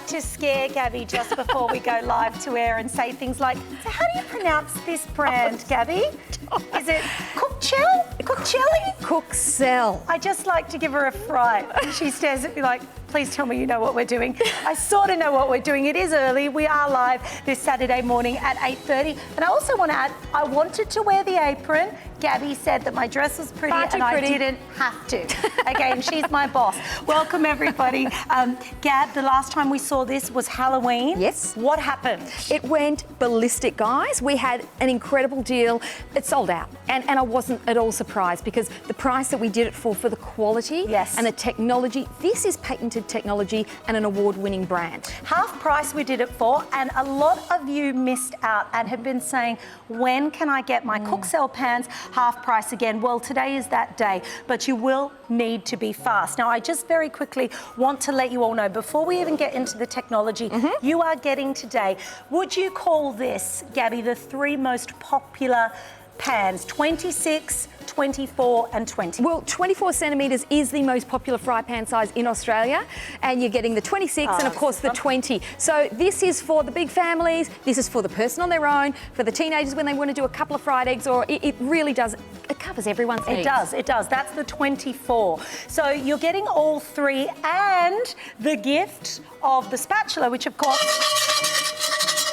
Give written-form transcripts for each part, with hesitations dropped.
like to scare Gabby just before we go live to air and say things like, so how do you pronounce this brand, Gabby? Is it Cookcell? Cookcell? Cookcell. I just like to give her a fright. She stares at me like, please tell me you know what we're doing. I sort of know what we're doing. It is early. We are live this Saturday morning at 8:30. And I also want to add, I wanted to wear the apron. Gabby said that my dress was pretty and I didn't have to. Again, she's my boss. Welcome, everybody. Gab, the last time we saw this was Halloween. Yes. What happened? It went ballistic, guys. We had an incredible deal. It sold out. And I wasn't at all surprised because the price that we did it for the quality and the technology, this is patented technology and an award-winning brand. Half price we did it for, and a lot of you missed out and have been saying, when can I get my Cookcell pans half price again? Well, today is that day, but you will need to be fast. Now, I just very quickly want to let you all know, before we even get into the technology, you are getting today, would you call this, Gabby, the three most popular pans, 26, 24 and 20? Well, 24 centimetres is the most popular fry pan size in Australia, and you're getting the 26 and of course the 20. So this is for the big families, this is for the person on their own, for the teenagers when they want to do a couple of fried eggs, or it really does, it covers everyone's needs. It does. That's the 24. So you're getting all three and the gift of the spatula, which of course...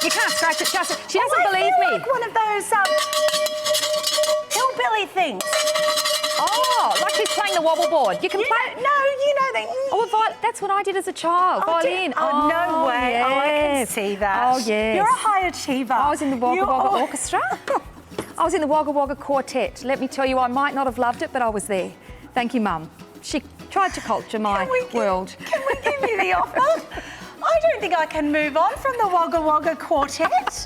You can't scratch it, just she doesn't believe me. Like one of those hillbilly things. Oh, like she's playing the wobble board. You can play. No, you know that. Oh, that's what I did as a child. Violin. Oh, no way. Yes. Oh, I can see that. Oh, yes. You're a high achiever. I was in the Wagga Wagga Orchestra. I was in the Wagga Wagga Quartet. Let me tell you, I might not have loved it, but I was there. Thank you, Mum. She tried to culture my world. Can we give you the offer? I don't think I can move on from the Wagga Wagga Quartet.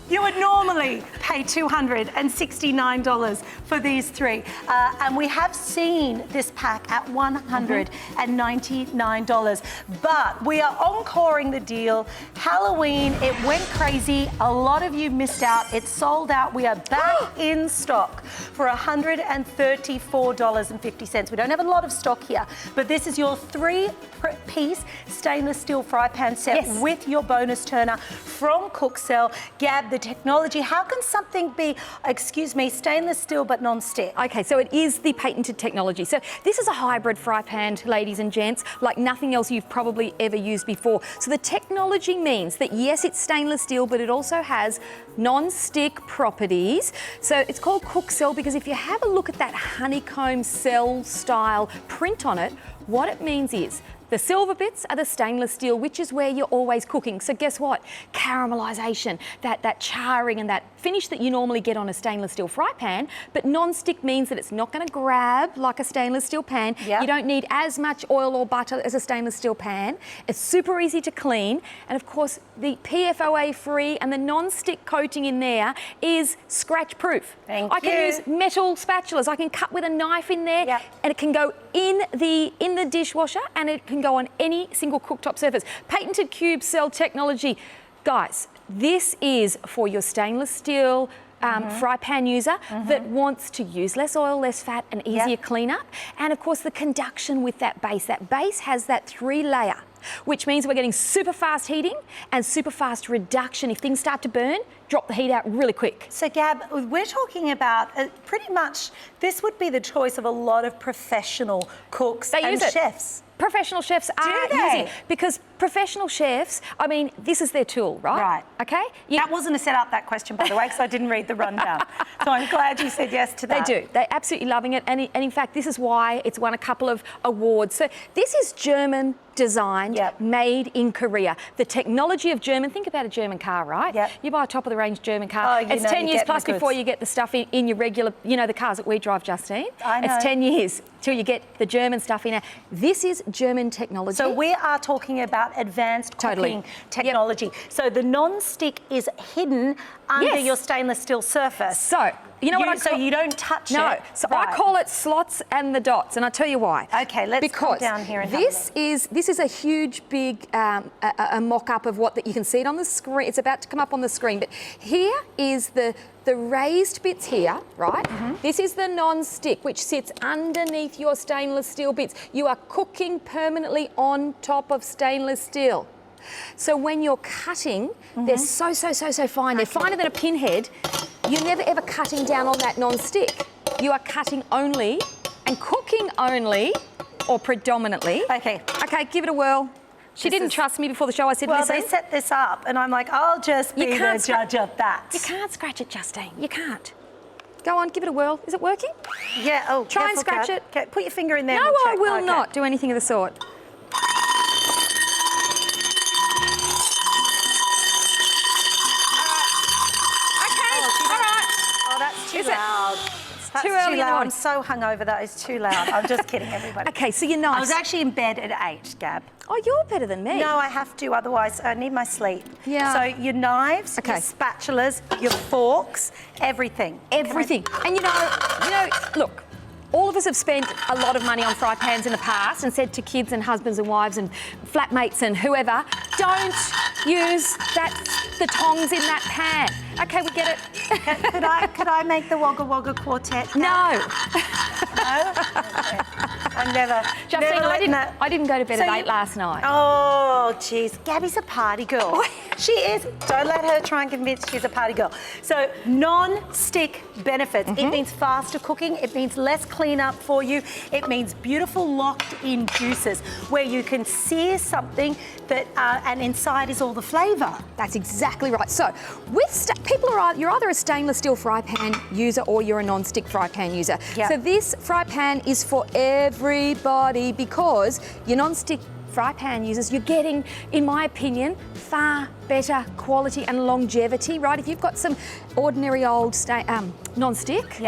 You would normally pay $269 for these three. And we have seen this pack at $199. But we are encoring the deal. Halloween, it went crazy. A lot of you missed out. It sold out. We are back in stock for $134.50. We don't have a lot of stock here, but this is your three-piece stainless steel fry pan set with your bonus turner from Cookcell. Gab, the technology, how can something be, stainless steel but non-stick? Okay, so it is the patented technology. So this is a hybrid fry pan, ladies and gents, like nothing else you've probably ever used before. So the technology means that yes, it's stainless steel, but it also has non-stick properties. So it's called Cookcell because if you have a look at that honeycomb cell style print on it, what it means is the silver bits are the stainless steel, which is where you're always cooking. So guess what? Caramelization, that charring and that finish that you normally get on a stainless steel fry pan, but non-stick means that it's not going to grab like a stainless steel pan. You don't need as much oil or butter as a stainless steel pan. It's super easy to clean. And of course, the PFOA free and the non-stick coating in there is scratch proof. I can use metal spatulas. I can cut with a knife in there and it can go in the dishwasher and it can go on any single cooktop surface. Patented Cookcell technology. Guys, this is for your stainless steel fry pan user that wants to use less oil, less fat and easier cleanup. And of course the conduction with that base. That base has that 3-layer, which means we're getting super fast heating and super fast reduction. If things start to burn, drop the heat out really quick. So Gab, we're talking about pretty much, this would be the choice of a lot of professional cooks and chefs. Professional chefs are using it because professional chefs, I mean, this is their tool, right? Right. Okay? That wasn't a set up, that question, by the way, because I didn't read the rundown. So I'm glad you said yes to that. They do. They're absolutely loving it. And in fact, this is why it's won a couple of awards. So this is German designed, made in Korea. The technology of German, think about a German car, right? You buy a top-of-the-range German car. It's 10 years plus before you get the stuff in your regular, you know, the cars that we drive, Justine. I know. It's 10 years till you get the German stuff in there. This is German technology. So we are talking about advanced cooking technology. So the non-stick is hidden under your stainless steel surface. So You know what I call So you don't touch it? No. So I call it slots and the dots, and I'll tell you why. Okay, let's come down here and this is a huge, big a mock-up of what that you can see it on the screen. It's about to come up on the screen, but here is the raised bits here, right? This is the non-stick, which sits underneath your stainless steel bits. You are cooking permanently on top of stainless steel. So when you're cutting, they're so fine. They're finer than a pinhead. You're never ever cutting down on that non-stick. You are cutting only and cooking only, or predominantly. Okay. Okay, give it a whirl. She didn't trust me before the show. I said, well, listen. they set this up, and I'm like, I'll just be the judge of that. You can't scratch it, Justine. You can't. Go on, give it a whirl. Is it working? Yeah. Oh, try and scratch it. Okay, put your finger in there. No, and we'll I check. will not do anything of the sort. Too loud. That's too early in the loud. I'm morning. so hungover, that is too loud. I'm just kidding, everybody. Okay, so you're nice. I was actually in bed at 8, Gab. Oh, you're better than me. No, I have to, otherwise I need my sleep. Yeah. So your knives, your spatulas, your forks, everything. Everything. And you know, look, all of us have spent a lot of money on fry pans in the past and said to kids and husbands and wives and flatmates and whoever, don't use the tongs in that pan. Okay, we get it. Could I make the Wagga Wagga quartet? No. No? Okay. I'm never. Justine, never I didn't go to bed at 8 last night. Oh, jeez. Gabby's a party girl. She is. Don't let her try and convince she's a party girl. So, non-stick benefits. It means faster cooking. It means less cleanup for you. It means beautiful locked-in juices where you can sear something that, and inside is all the flavour. That's exactly right. So, you're either a stainless steel fry pan user or you're a non-stick fry pan user. Yep. So this fry pan is for everybody because your non-stick fry pan users, you're getting, in my opinion, far better quality and longevity, right? If you've got some ordinary old non-stick,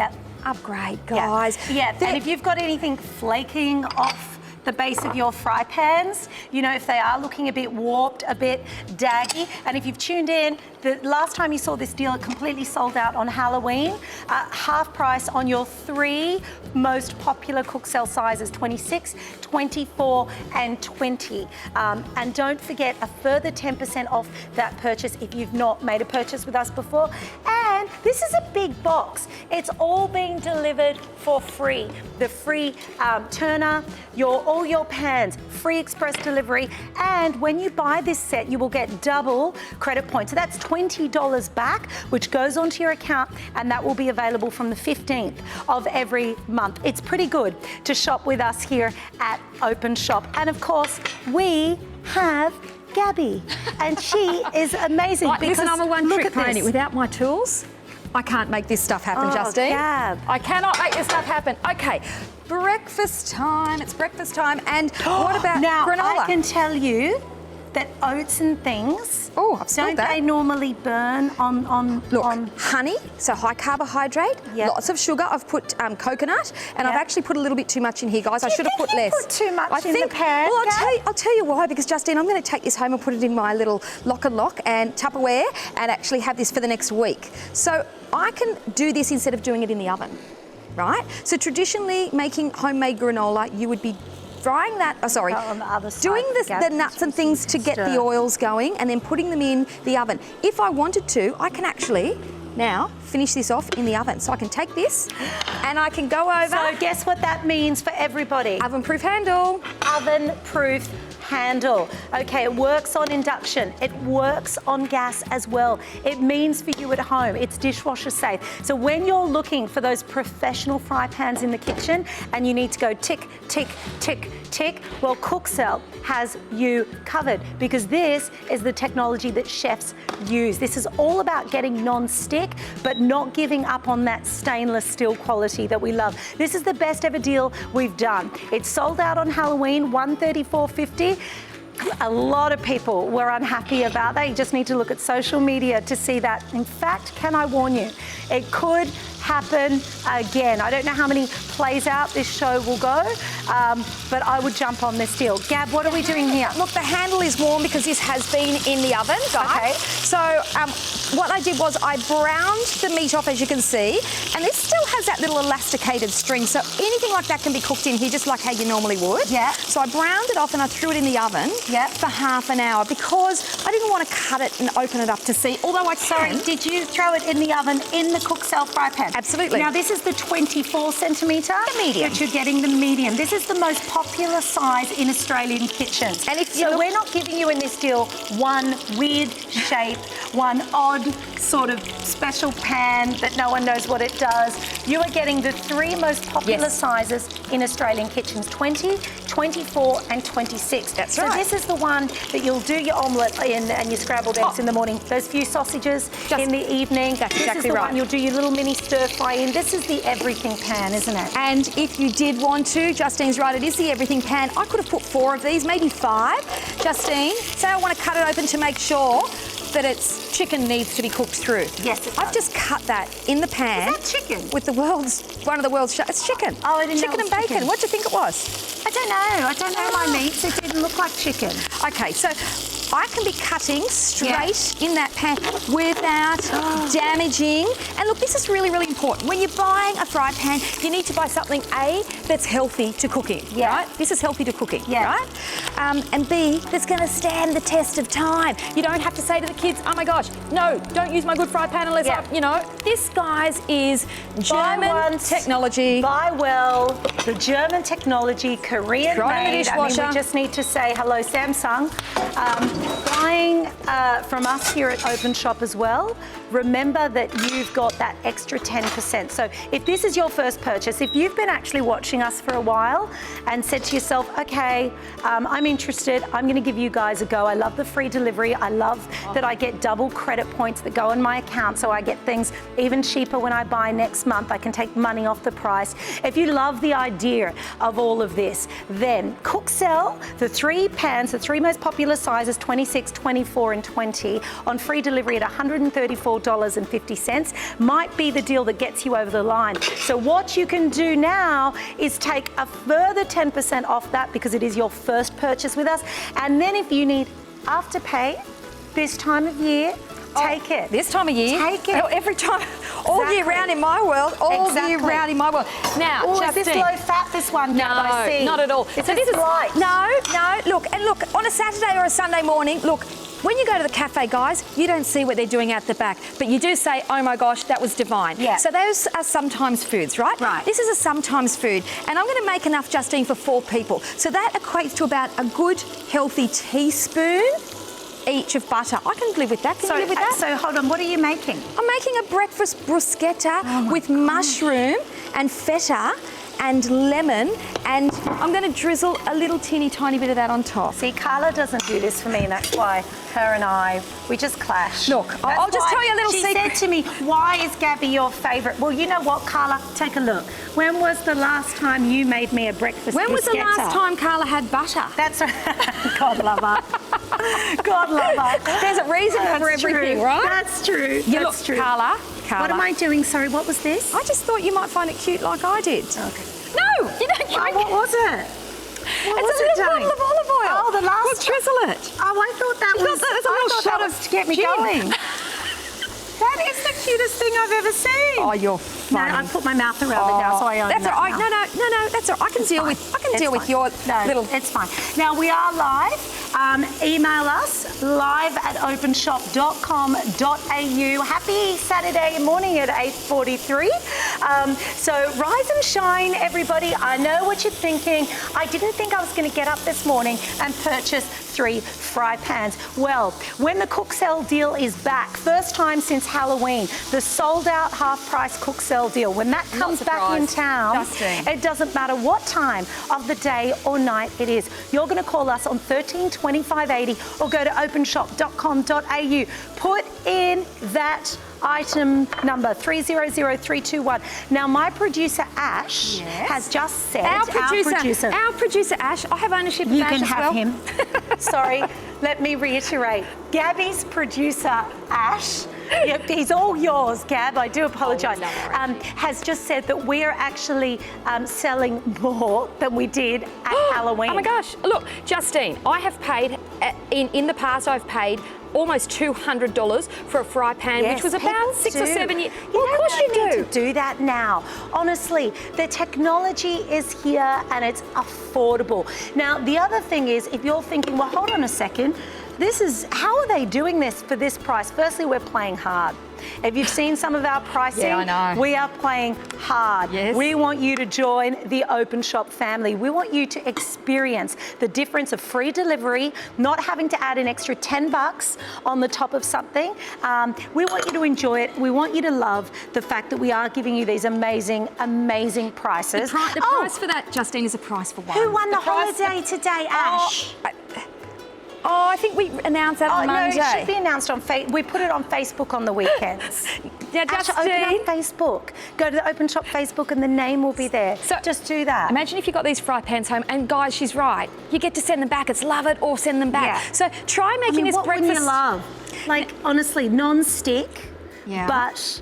upgrade, guys. Yeah, and if you've got anything flaking off the base of your fry pans, you know, if they are looking a bit warped, a bit daggy, and if you've tuned in, the last time you saw this deal, it completely sold out on Halloween. Half price on your 3 most popular Cookcell sizes, 26, 24 and 20. And don't forget a further 10% off that purchase if you've not made a purchase with us before. And this is a big box. It's all being delivered for free. The free turner, all your pans, free express delivery, and when you buy this set, you will get double credit points. So that's $20 back, which goes onto your account, and that will be available from the 15th of every month. It's pretty good to shop with us here at Openshop. And of course, we have Gabby, and she is amazing. Right, listen, I'm a one-trick pony. With Without my tools, I can't make this stuff happen, Justine. Gab. I cannot make this stuff happen. Okay, breakfast time. It's breakfast time. And what about now, granola? I can tell you that oats and things, I've don't they normally burn on honey, so high carbohydrate, lots of sugar. I've put coconut, and I've actually put a little bit too much in here, guys. I should have put less. Put too much in the pan? Well, I'll tell you why, because Justine, I'm going to take this home and put it in my little lock and Tupperware and actually have this for the next week. So I can do this instead of doing it in the oven, right? So traditionally making homemade granola, you would be frying that, on the other side, doing the nuts and things to get the oils going and then putting them in the oven. If I wanted to, I can actually now finish this off in the oven. So I can take this and I can go over. So guess what that means for everybody? Oven-proof handle. Oven-proof handle. Okay, it works on induction. It works on gas as well. It means for you at home, it's dishwasher safe. So when you're looking for those professional fry pans in the kitchen and you need to go tick, tick, tick, tick, well, Cookcell has you covered because this is the technology that chefs use. This is all about getting non-stick, but not giving up on that stainless steel quality that we love. This is the best ever deal we've done. It's sold out on Halloween, $134.50. A lot of people were unhappy about that. You just need to look at social media to see that. In fact, can I warn you, it could happen again. I don't know how many plays out this show will go, but I would jump on this deal. Gab, what are we doing here? Look, the handle is warm because this has been in the oven, guys. Okay. So what I did was I browned the meat off, as you can see, and this still has that little elasticated string, so anything like that can be cooked in here just like how you normally would. Yeah. So I browned it off and I threw it in the oven for half an hour because I didn't want to cut it and open it up to see, although I Sorry, can. did you throw it in the oven in the Cookcell fry pan? Absolutely. Now, this is the 24 centimetre. The medium. But you're getting the medium. This is the most popular size in Australian kitchens. And if you so look- we're not giving you in this deal one weird shape, one odd sort of special pan that no one knows what it does. You are getting the 3 most popular sizes in Australian kitchens, 20, 24 and 26. That's so right. this is the one that you'll do your omelette in and your scrambled eggs in the morning. Those few sausages in the evening. That's this exactly is the right. one you'll do your little mini stir fry in. This is the everything pan, isn't it? And if you did want to, Justine's right, it is the everything pan. I could have put 4 of these, maybe 5. Justine, say I want to cut it open to make sure that its chicken needs to be cooked through. Yes, it I've does. just cut that in the pan. Is that chicken? With one of the world's, it's chicken. Oh, I didn't know chicken it and was bacon. chicken. What do you think it was? I don't know. I don't know my meats. It didn't look like chicken. Okay, so I can be cutting straight in that pan without damaging. And look, this is really, really important. When you're buying a fry pan, you need to buy something, A, that's healthy to cooking, right? This is healthy to cooking, right? And B, that's going to stand the test of time. You don't have to say to the kids, oh my gosh, no, don't use my good fry pan unless I, you know. This, guys, is German technology. Buy well, the German technology, Korean Throw it in the made. I mean, dishwasher. we just need to say hello, Samsung. Buying from us here at Openshop as well, remember that you've got that extra 10%. So if this is your first purchase, if you've been actually watching us for a while and said to yourself, okay, I'm interested, I'm going to give you guys a go. I love the free delivery. I love that I get double credit points that go in my account, so I get things even cheaper when I buy next month. I can take money off the price. If you love the idea of all of this, then Cookcell, the 3 pans, the 3 most popular sizes, 26, 24 and 20, on free delivery at $134.50, might be the deal that gets you over the line. So what you can do now is take a further 10% off that because it is your first purchase with us. And then if you need Afterpay this time of year, take it. This time of year? Take it. Every time, all year round in my world, all year round in my world. Now, is this low fat, this one? No, I see. not at all. It's so this is light. No, look, on a Saturday or a Sunday morning, look, when you go to the cafe, guys, you don't see what they're doing out the back, but you do say, oh my gosh, that was divine. Yeah. So those are sometimes foods, right? Right. This is a sometimes food, and I'm going to make enough, Justine, for 4 people. So that equates to about a good, healthy teaspoon each of butter. I can live with that. Can you live with that? So hold on, what are you making? I'm making a breakfast bruschetta with mushroom and feta and lemon, and I'm going to drizzle a little teeny tiny bit of that on top. See, Carla doesn't do this for me, and that's why her and I, we just clash. Look, I'll just tell you a little secret. She said to me, why is Gabby your favourite? Well, you know what, Carla? Take a look. When was the last time you made me a breakfast When was the bruschetta? last time Carla had butter? That's right. God love her. God love her. There's a reason for everything, true. right? That's true. You That's look, true. Carla. What am I doing? Sorry, what was this? I just thought you might find it cute like I did. Okay. No, you don't. What was it? What was It's a little doing? bottle of olive oil. Oh, the last We'll drizzle it. Oh, I thought that You was. thought that was a little I thought shot that of was to get me gin. going. That is the cutest thing I've ever seen. Oh, you're No, funny. I put my mouth around it now, so I own That's that all right. now. No, that's all right. I can deal with. I can It's deal with fine. your No, little. it's fine. Now we are live. Email us live@openshop.com.au. Happy Saturday morning at 8:43. So rise and shine, everybody. I know what you're thinking. I didn't think I was going to get up this morning and purchase 3 fry pans. Well, when the Cookcell deal is back, first time since Halloween, the sold out half price Cookcell deal, when that comes back in town, Justine. it doesn't matter what time of the day or night it is. You're going to call us on 13 25 80 or go to openshop.com.au. Put in that item number 300321. Now, my producer Ash has just said, Our producer Ash. I have ownership of you Ash can as have well. him. Sorry, let me reiterate. Gabby's producer Ash Yep, he's all yours, Gab. I do apologise. Oh, no, has just said that we are actually selling more than we did at Halloween. Oh my gosh! Look, Justine, I have paid in the past. I've paid almost $200 for a fry pan, Yes, which was about people 6 do. or 7 years. You Well, of course you don't need do. to do that now. Honestly, the technology is here and it's affordable. Now, the other thing is, if you're thinking, well, hold on a second, how are they doing this for this price? Firstly, we're playing hard. If you've seen some of our pricing, Yeah, I know. we are playing hard. Yes. We want you to join the Openshop family. We want you to experience the difference of free delivery, not having to add an extra $10 on the top of something. We want you to enjoy it. We want you to love the fact that we are giving you these amazing, amazing prices. The price for that, Justine, is a price for one. Who won the price- holiday today, Ash? Oh, I think we announced that on Monday. No, it should be announced on Facebook. We put it on Facebook on the weekends. Yeah, Ash, Justine. open up Facebook. Go to the Openshop Facebook and the name will be there. So just do that. Imagine if you got these fry pans home, and guys, she's right. You get to send them back. It's love it or send them back. Yeah. So try making this what breakfast. wouldn't you love? Like, honestly, non-stick, Yeah. but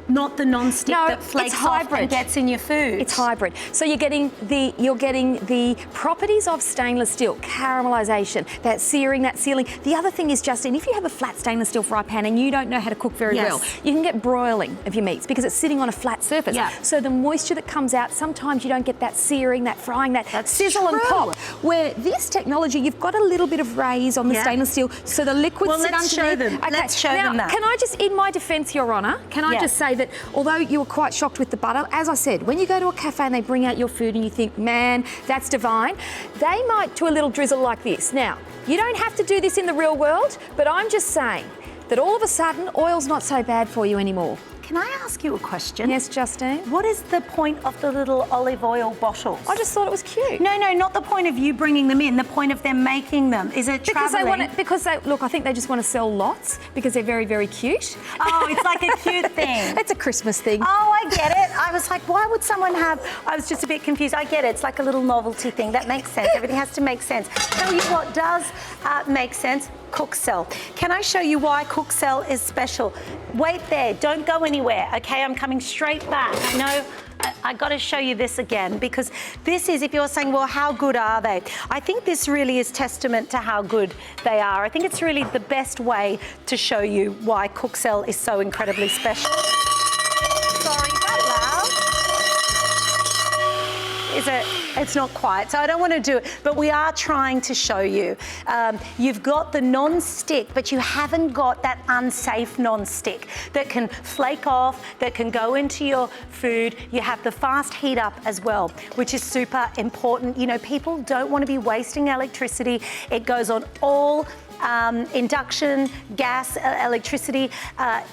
not the non-stick No, that flakes it's off hybrid. and gets in your food. It's hybrid. So you're getting the properties of stainless steel, caramelization, that searing, that sealing. The other thing is, Justine, if you have a flat stainless steel fry pan and you don't know how to cook very Yes. well, you can get broiling of your meats because it's sitting on a flat surface. Yeah. So the moisture that comes out, sometimes you don't get that searing, that frying, that That's sizzle and true. pop. Where this technology, you've got a little bit of raise on the Yeah. stainless steel, so the liquids Well, sit let's show underneath. them. Let's show now, them that. Can I just, in my defence, Your Honour, can I Yeah. just say that although you were quite shocked with the butter, as I said, when you go to a cafe and they bring out your food and you think, man, that's divine, they might do a little drizzle like this. Now, you don't have to do this in the real world, but I'm just saying that all of a sudden, oil's not so bad for you anymore. Can I ask you a question? Yes, Justine? What is the point of the little olive oil bottles? I just thought it was cute. No, not the point of you bringing them in, the point of them making them. Is it Because travelling? look, I think they just want to sell lots because they're very, very cute. Oh, it's like a cute thing. It's a Christmas thing. Oh, I get it. I was like, why would someone have... I was just a bit confused. I get it. It's like a little novelty thing. That makes sense. Everything has to make sense. Tell you what does make sense. Cookcell. Can I show you why Cookcell is special? Wait there. Don't go anywhere. Okay, I'm coming straight back. I know... I got to show you this again because this is, if you're saying, well, how good are they? I think this really is testament to how good they are. I think it's really the best way to show you why Cookcell is so incredibly special. Sorry, is that loud? Is it? It's not quite, so I don't want to do it, but we are trying to show you. You've got the non-stick, but you haven't got that unsafe non-stick that can flake off, that can go into your food. You have the fast heat up as well, which is super important. You know, people don't want to be wasting electricity. It goes on all induction, gas, electricity.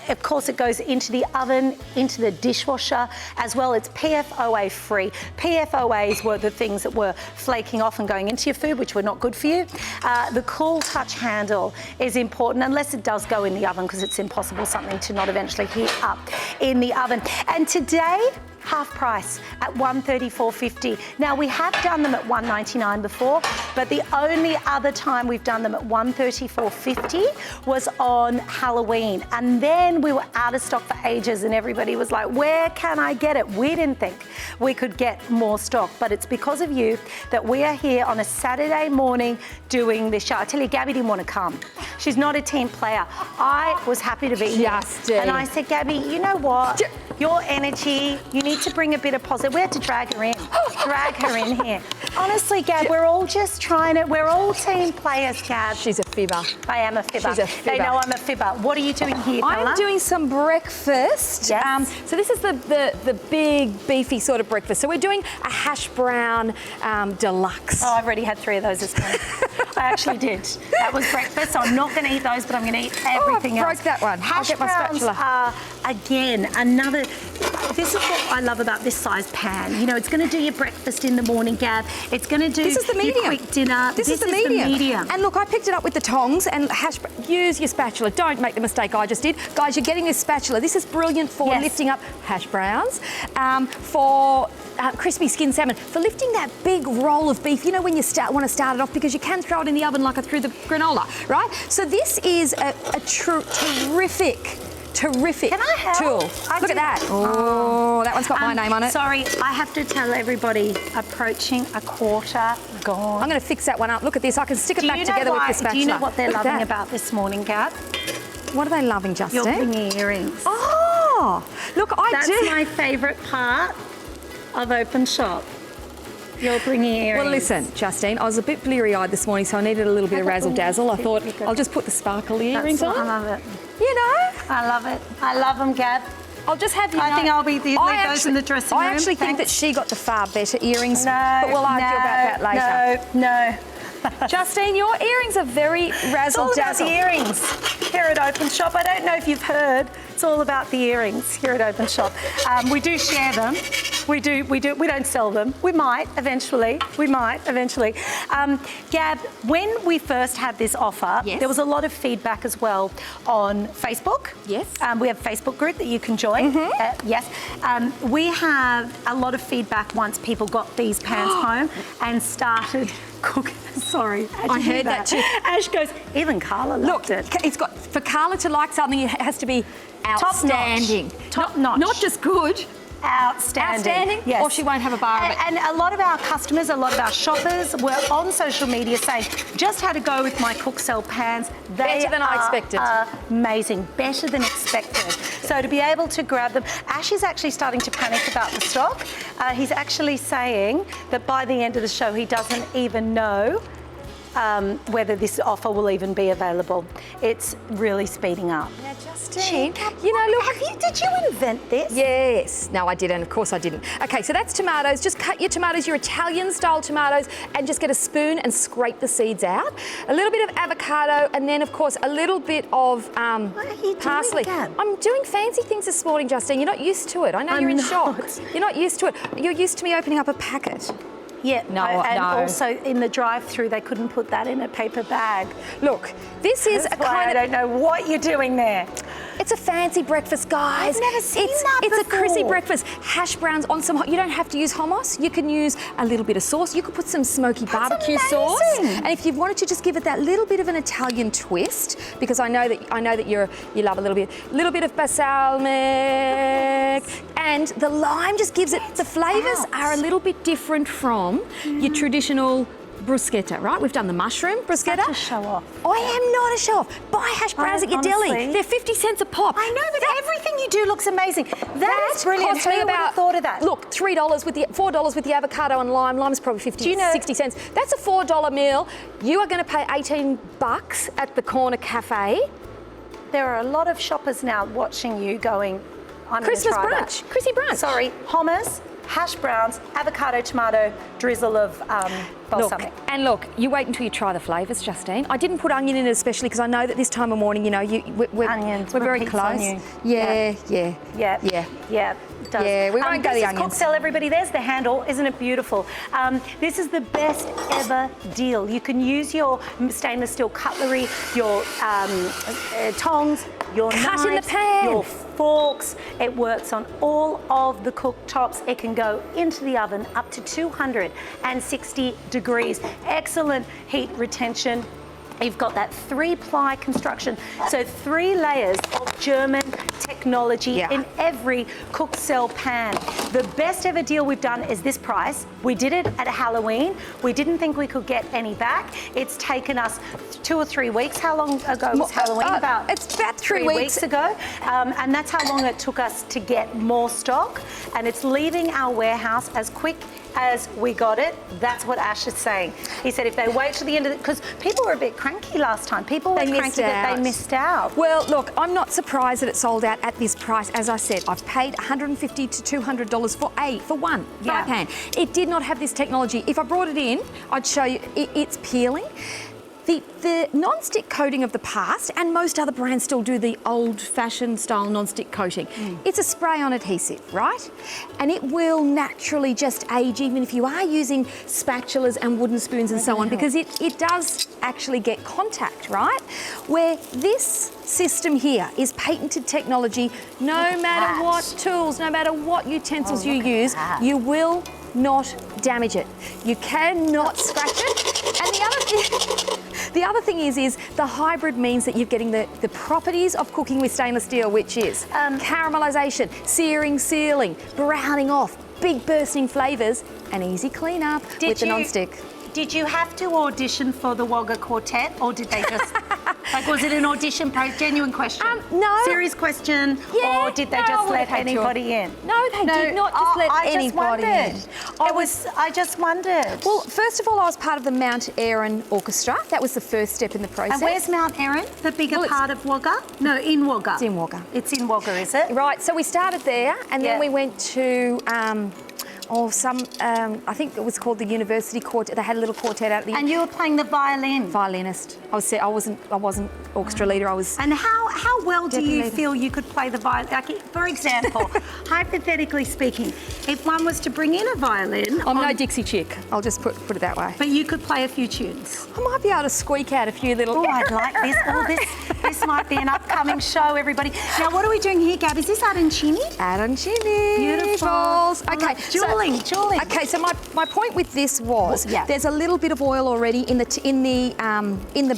Of course, it goes into the oven, into the dishwasher as well. It's PFOA free. PFOAs were the things that were flaking off and going into your food, which were not good for you. The cool touch handle is important, unless it does go in the oven, because it's impossible something to not eventually heat up in the oven. And today, half price at $134.50. Now, we have done them at $199 before, but the only other time we've done them at $134.50 was on Halloween. And then we were out of stock for ages and everybody was like, where can I get it? We didn't think we could get more stock, but it's because of you that we are here on a Saturday morning doing this show. I tell you, Gabby didn't want to come. She's not a team player. I was happy to be here. Justine. And I said, Gabby, you know what? Your energy, you need to bring a bit of positive. We had to drag her in. Drag her in here. Honestly, Gab, we're all just trying to, we're all team players, Gab. She's a fibber. I am a fibber. She's a fibber. They know I'm a fibber. What are you doing here, Bella? I'm doing some breakfast. Yes. So this is the big, beefy sort of breakfast. So we're doing a hash brown deluxe. Oh, I've already had 3 of those this morning. I actually did. That was breakfast, so I'm not going to eat those, but I'm going to eat everything I else. broke that one. I'll Hash get my browns spatula. are, again, another... This is what I love about this size pan. You know, it's going to do your breakfast in the morning, Gab. It's going to do This is the medium. your quick dinner. This is the medium. And look, I picked it up with the tongs and use your spatula. Don't make the mistake I just did. Guys, you're getting this spatula. This is brilliant for Yes. lifting up hash browns, for crispy skin salmon, for lifting that big roll of beef. You know when you want to start it off, because you can throw it in the oven like I threw the granola, right? So this is a terrific terrific Can I help? tool. Look at that. Oh, that one's got my name on it. Sorry, I have to tell everybody, approaching a quarter gone. I'm going to fix that one up. Look at this. I can stick it back together with the spatula. Do you know what they're Look at loving that. about this morning, Gab? What are they loving, Justine? Your blingy earrings. Oh, look, That's my favourite part of Openshop. Your blingy earrings. Well, listen, Justine, I was a bit bleary-eyed this morning, so I needed a little bit of razzle-dazzle. I thought I'll just put the sparkly earrings on. I love it. You know? I love it. I love them, Gab. I'll just have you know. I think I'll be leave those in the dressing room. I actually think that she got the far better earrings, but we'll argue about that later. No. Justine, your earrings are very It's all about the razzle-dazzle. earrings here at Openshop. I don't know if you've heard. It's all about the earrings here at Openshop. We do share them. We don't sell them. We might eventually. Gab, when we first had this offer, Yes. there was a lot of feedback as well on Facebook. Yes. We have a Facebook group that you can join. Yes. We have a lot of feedback once people got these pans home and started cooking. Sorry. I heard that too. Ash goes, even Carla loved Look, it. it's got, for Carla to like something, it has to be outstanding. Top notch. Not just good. Outstanding. Yes. Or she won't have a bar of it. And a lot of our customers, a lot of our shoppers were on social media saying, just had to go with my Cookcell pans. They Better than I expected. Amazing. Better than expected. So to be able to grab them, Ash is actually starting to panic about the stock. He's actually saying that by the end of the show, he doesn't even know whether this offer will even be available. It's really speeding up. Now, Justine, you know, look. Did you invent this? Yes. No, I didn't. Of course I didn't. Okay, so that's tomatoes. Just cut your tomatoes, your Italian-style tomatoes, and just get a spoon and scrape the seeds out. A little bit of avocado, and then, of course, a little bit of What are you parsley. doing, Gab? I'm doing fancy things this morning, Justine. You're not used to it. I know you're in shock. You're not used to it. You're used to me opening up a packet. Yeah, and no. also in the drive-through, they couldn't put that in a paper bag. Look, this is That's a why kind I of... don't know what you're doing there. It's a fancy breakfast, guys. I've never seen that It's a before. crispy breakfast. Hash browns on some... You don't have to use hummus. You can use a little bit of sauce. You could put some smoky barbecue sauce. amazing. And if you wanted to just give it that little bit of an Italian twist, because I know that you love a little bit of balsamic, and the lime just gives it... The flavours are a little bit different from your traditional bruschetta, right? We've done the mushroom bruschetta. Such a show-off. I am not a show-off. Buy hash browns at your deli. Honestly. They're 50 cents a pop. I know, but everything you do looks amazing. That is brilliant. cost Who me would have thought of that? Look, $4 with the avocado and lime. Lime's probably 50, Do you know- 60 cents. That's a $4 meal. You are going to pay $18 at the corner cafe. There are a lot of shoppers now watching you going, I'm Christmas gonna try brunch. Chrissy brunch. Sorry, hummus, hash browns, avocado, tomato, drizzle of balsamic. Look, you wait until you try the flavours, Justine. I didn't put onion in it especially because I know that this time of morning, you know, Onions we're very repeats close. on you. Yeah. It does. Yeah, we won't go the onions. This is Cookcell, everybody. There's the handle. Isn't it beautiful? This is the best ever deal. You can use your stainless steel cutlery, your tongs, your Cut in the knives, pan. your forks. It works on all of the cooktops. It can go into the oven up to 260 degrees. Excellent heat retention. You've got that 3-ply construction, so 3 layers of German technology in every Cookcell pan. The best ever deal we've done is this price. We did it at Halloween. We didn't think we could get any back. It's taken us 2 or 3 weeks. How long ago was Halloween? It's about 3 weeks ago. And that's how long it took us to get more stock. And it's leaving our warehouse as quick as we got it. That's what Ash is saying. He said if they wait till the end of it, because people were a bit cranky last time. People were cranky that they missed out. Well, look, I'm not surprised that it sold out at this price. As I said, I've paid $150 to $200 for one fry pan. It did not have this technology. If I brought it in, I'd show you it's peeling. The non-stick coating of the past, and most other brands still do the old-fashioned style non-stick coating. It's a spray-on adhesive, right? And it will naturally just age even if you are using spatulas and wooden spoons and so on, because it does actually get contact, right? Where this system here is patented technology, no matter what tools, no matter what utensils you use, you will not damage it. You cannot scratch it. And The other thing is the hybrid means that you're getting the properties of cooking with stainless steel, which is caramelisation, searing, sealing, browning off, big bursting flavours, and easy clean-up with the non-stick. Did you have to audition for the Wagga Quartet, or did they just, like, was it an audition, genuine question? No. Serious question, or did they just let anybody in? No, they did not just let anybody in. I just wondered. Well, first of all, I was part of the Mount Erin Orchestra. That was the first step in the process. And where's Mount Erin, the bigger part of Wagga? No, in Wagga. It's in Wagga. It's in Wagga, is it? Right, so we started there, and then we went to... I think it was called the University Quartet. They had a little quartet out at the... And you were playing the violin. Violinist. I wasn't orchestra leader. I was... And how well do you feel you could play the violin? Like, for example, hypothetically speaking, if one was to bring in a violin... I'm no Dixie chick. I'll just put it that way. But you could play a few tunes. I might be able to squeak out a few little... Oh, I'd like this. Oh, this might be an upcoming show, everybody. Now, what are we doing here, Gab? Is this arancini? Arancini. Beautiful. Okay, Julie. Okay, so my point with this was there's a little bit of oil already in the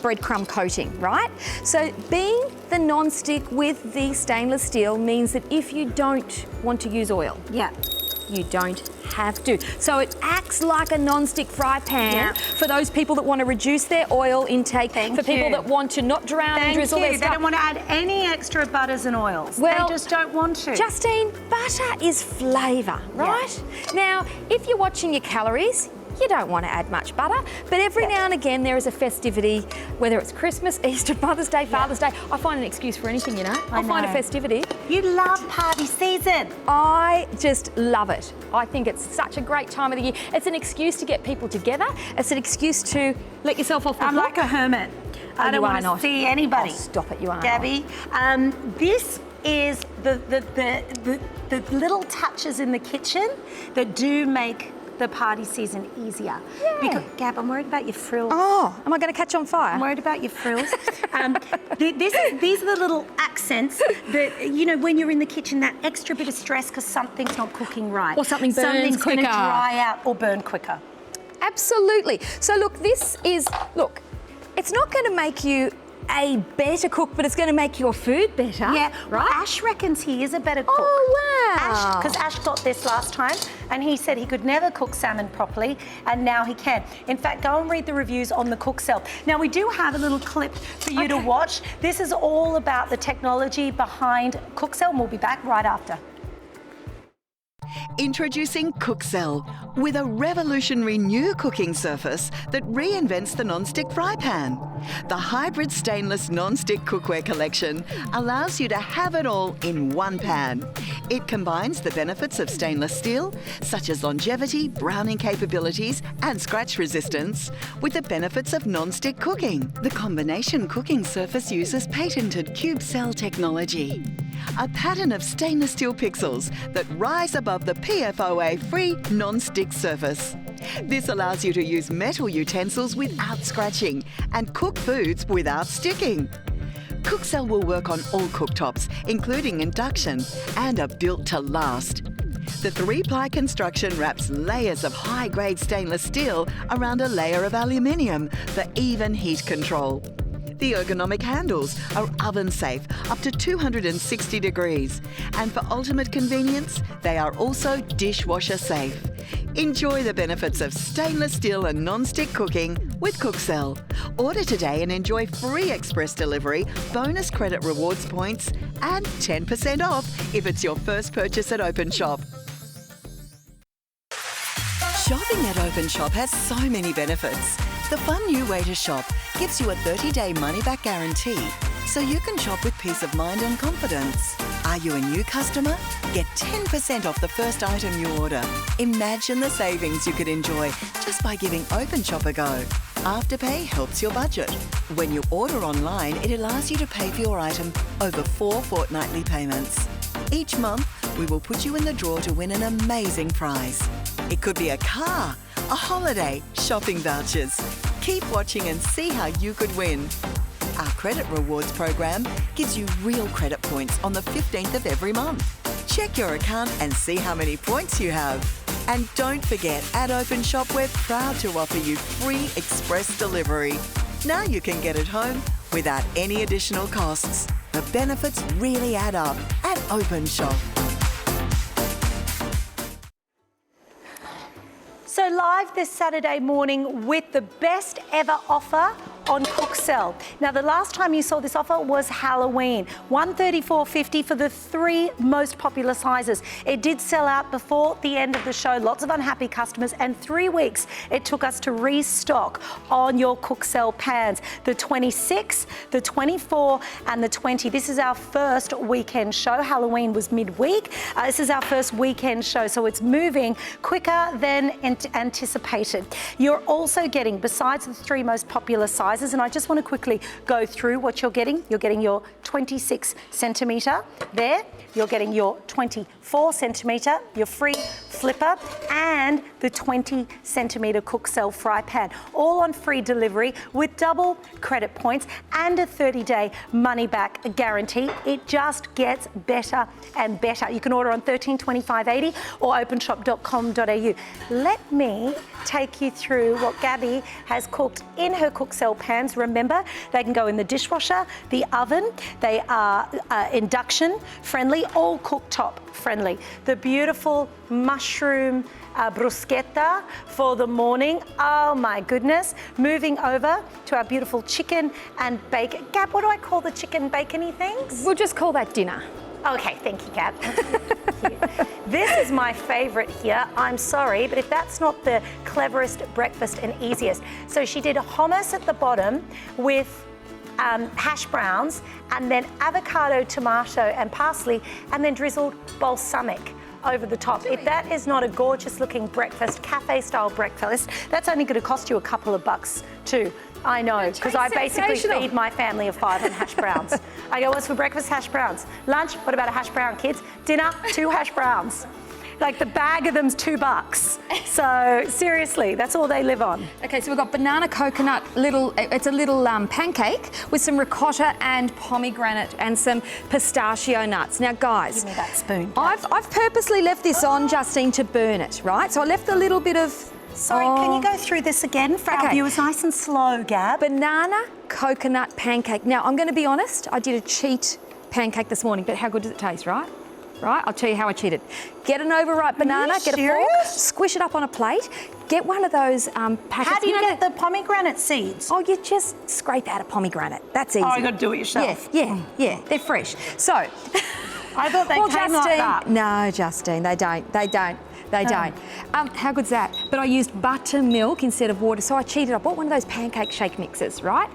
breadcrumb coating, right? So being the non-stick with the stainless steel means that if you don't want to use oil, you don't have to. So it acts like a non-stick fry pan for those people that want to reduce their oil intake, for people that want to not drown and drizzle their stuff. They don't want to add any extra butters and oils. Well, they just don't want to. Justine, butter is flavour, right? Now, if you're watching your calories, you don't want to add much butter, but every now and again there is a festivity, whether it's Christmas, Easter, Mother's Day, Father's Day. I find an excuse for anything, you know. I'll find a festivity. You love party season. I just love it. I think it's such a great time of the year. It's an excuse to get people together. It's an excuse to let yourself off the hook. I'm like a hermit. I don't want to see anybody. Oh, stop it, you are Gabby, this is the little touches in the kitchen that do make the party season easier. Because, Gab, I'm worried about your frills. Oh, am I going to catch on fire? I'm worried about your frills. These are the little accents that, you know, when you're in the kitchen, that extra bit of stress because something's not cooking right. Or something's going quicker. to dry out or burn quicker. Absolutely. So look, it's not going to make you a better cook, but it's going to make your food better. Yeah, right? Ash reckons he is a better cook. Oh, wow. Because Ash got this last time and he said he could never cook salmon properly and now he can. In fact, go and read the reviews on the Cookcell. Now, we do have a little clip for you to watch. This is all about the technology behind Cookcell and we'll be back right after. Introducing Cookcell, with a revolutionary new cooking surface that reinvents the non-stick fry pan. The hybrid stainless non-stick cookware collection allows you to have it all in one pan. It combines the benefits of stainless steel, such as longevity, browning capabilities and scratch resistance, with the benefits of non-stick cooking. The combination cooking surface uses patented Cookcell technology, a pattern of stainless steel pixels that rise above the PFOA-free non-stick surface. This allows you to use metal utensils without scratching and cook foods without sticking. Cookcell will work on all cooktops, including induction, and are built to last. The 3-ply construction wraps layers of high-grade stainless steel around a layer of aluminium for even heat control. The ergonomic handles are oven-safe up to 260 degrees, and for ultimate convenience, they are also dishwasher-safe. Enjoy the benefits of stainless steel and non-stick cooking with Cookcell. Order today and enjoy free express delivery, bonus credit rewards points, and 10% off if it's your first purchase at Openshop. Shopping at Openshop has so many benefits. The fun new way to shop gives you a 30-day money-back guarantee, so you can shop with peace of mind and confidence. Are you a new customer? Get 10% off the first item you order. Imagine the savings you could enjoy just by giving Openshop a go. Afterpay helps your budget. When you order online, it allows you to pay for your item over 4 fortnightly payments. Each month, we will put you in the draw to win an amazing prize. It could be a car, a holiday, shopping vouchers. Keep watching and see how you could win. Our credit rewards program gives you real credit points on the 15th of every month. Check your account and see how many points you have. And don't forget, at Openshop, we're proud to offer you free express delivery. Now you can get it home without any additional costs. The benefits really add up at Openshop. So live this Saturday morning with the best ever offer on Cookcell. Now, the last time you saw this offer was Halloween. $134.50 for the 3 most popular sizes. It did sell out before the end of the show. Lots of unhappy customers, and 3 weeks it took us to restock on your Cookcell pans. The 26, the 24 and the 20. This is our first weekend show. Halloween was midweek. This is our first weekend show, so it's moving quicker than anticipated. You're also getting, besides the 3 most popular sizes, and I just want to quickly go through what you're getting. You're getting your 26 centimetre there. You're getting your 24 centimetre, your free flipper, and the 20 centimetre Cookcell fry pan, all on free delivery with double credit points and a 30-day money-back guarantee. It just gets better and better. You can order on 1325.80 or openshop.com.au. Let me take you through what Gabby has cooked in her Cookcell pans. Remember, they can go in the dishwasher, the oven. They are induction friendly, all cooktop friendly. The beautiful mushroom bruschetta for the morning. Oh my goodness. Moving over to our beautiful chicken and bacon. Gab, what do I call the chicken bacony things? We'll just call that dinner. Okay, thank you, Gab. This is my favourite here. I'm sorry, but if that's not the cleverest breakfast and easiest. So she did a hummus at the bottom with hash browns, and then avocado, tomato and parsley, and then drizzled balsamic over the top. If that is not a gorgeous looking breakfast, cafe style breakfast, that's only going to cost you a couple of bucks too. I know, because I basically feed my family of 5 on hash browns. I go, what's for breakfast? Hash browns. Lunch? What about a hash brown, kids? Dinner? 2 hash browns. Like the bag of them's $2. So seriously, that's all they live on. Okay, so we've got banana coconut, it's a little pancake with some ricotta and pomegranate and some pistachio nuts. Now guys, Give me that spoon. I've purposely left this on, Justine, to burn it, right? So I left a little bit of... Sorry, can you go through this again for our viewers? Nice and slow, Gab. Banana coconut pancake. Now, I'm going to be honest, I did a cheat pancake this morning, but how good does it taste, right? Right, I'll tell you how I cheated. Get an overripe banana, get a fork, squish it up on a plate, get one of those packets. How do you get the pomegranate seeds? Oh, you just scrape out a pomegranate. That's easy. Oh, you got to do it yourself. Yeah, they're fresh. So, I thought they came Justine, like that. No, Justine, they don't. They don't. How good's that? But I used buttermilk instead of water, so I cheated. I bought one of those pancake shake mixes, right?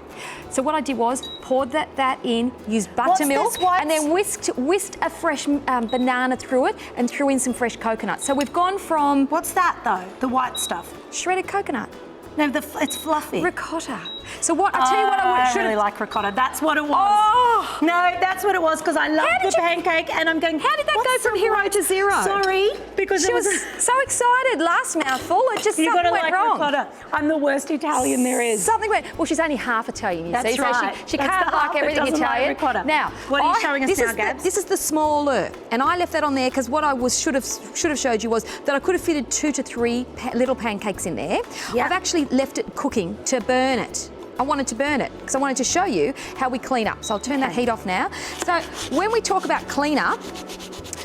So what I did was poured that in, used buttermilk, and then whisked a fresh banana through it and threw in some fresh coconut. So we've gone from... What's that though? The white stuff? Shredded coconut. No, it's fluffy. Ricotta. So what, I'll tell you what I really like ricotta. That's what it was. Oh! No, that's what it was, because I love the pancake, and I'm going, how did that go from hero to zero? Sorry, because she was so excited. Last mouthful, it just something went wrong. Ricotta. I'm the worst Italian there is. Something went. Well, she's only half Italian, you That's see. right. So she can't like everything Italian. Ricotta. Now, what are you showing us now, Gabs? This is the smaller, and I left that on there because what I should have showed you was that I could have fitted 2 to 3 little pancakes in there. Yep. I've actually left it cooking to burn it. I wanted to burn it because I wanted to show you how we clean up. So I'll turn that heat off now. So when we talk about clean up,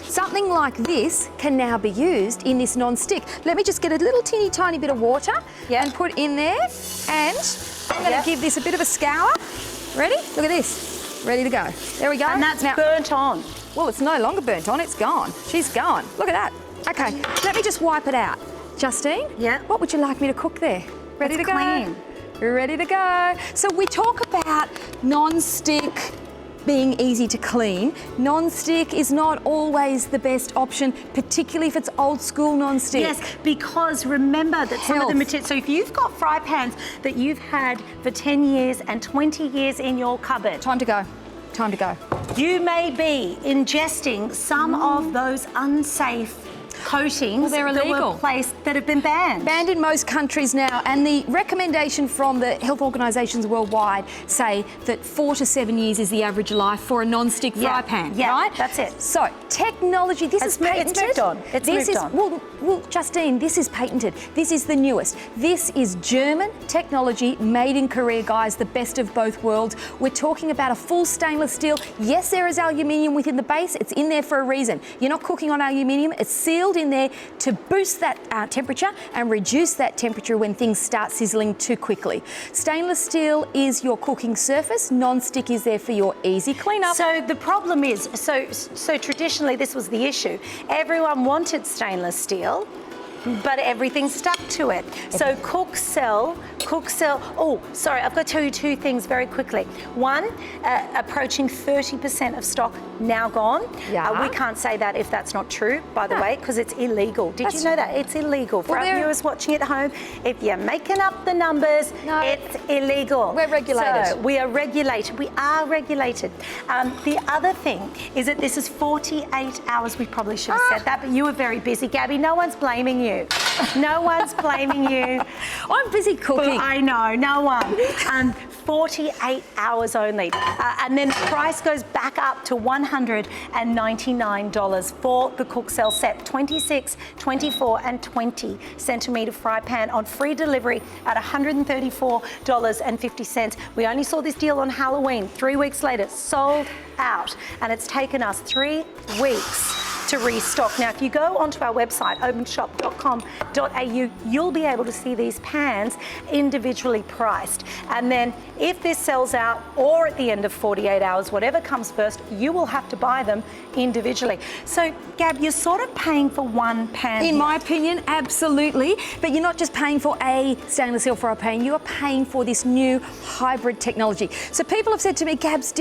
something like this can now be used in this non-stick. Let me just get a little teeny tiny bit of water and put in there. And I'm going to give this a bit of a scour. Ready? Look at this. Ready to go. There we go. And that's now burnt on. Well, it's no longer burnt on. It's gone. She's gone. Look at that. Okay, let me just wipe it out. Justine? Yeah? What would you like me to cook there? Ready to go? Clean. Ready to go. So we talk about non-stick being easy to clean. Non-stick is not always the best option, particularly if it's old school non-stick. Yes, because remember that some of the materials, so if you've got fry pans that you've had for 10 years and 20 years in your cupboard. Time to go. Time to go. You may be ingesting some of those unsafe coatings they're that illegal. were placed that have been banned. Banned in most countries now, and the recommendation from the health organisations worldwide say that 4 to 7 years is the average life for a non-stick fry pan, right? That's it. So technology, this is patented. It's moved on. It's moved on. Well, Justine, this is patented. This is the newest. This is German technology made in Korea, guys, the best of both worlds. We're talking about a full stainless steel. Yes, there is aluminium within the base. It's in there for a reason. You're not cooking on aluminium. It's sealed in there to boost that temperature and reduce that temperature when things start sizzling too quickly. Stainless steel is your cooking surface. Non-stick is there for your easy cleanup. So the problem is, so traditionally this was the issue. Everyone wanted stainless steel, but everything stuck to it. So Cookcell, oh, sorry, I've got to tell you two things very quickly. One, approaching 30% of stock now gone. Yeah. We can't say that if that's not true, by the way, because it's illegal. Did you know that? It's illegal. For our viewers watching at home, if you're making up the numbers, it's illegal. We're regulated. So we are regulated. We are regulated. The other thing is that this is 48 hours. We probably should have said that, but you were very busy, Gabby. No one's blaming you. No one's blaming you. I'm busy cooking. I know, no one. 48 hours only. And then the price goes back up to $199 for the Cookcell set. 26, 24 and 20 centimetre fry pan on free delivery at $134.50. We only saw this deal on Halloween. 3 weeks later, sold out. And it's taken us 3 weeks to restock. Now, if you go onto our website, openshop.com.au, you'll be able to see these pans individually priced. And then if this sells out or at the end of 48 hours, whatever comes first, you will have to buy them individually. So, Gab, you're sort of paying for one pan. In my opinion, absolutely. But you're not just paying for a stainless steel fry pan, you are paying for this new hybrid technology. So people have said to me, Gab, is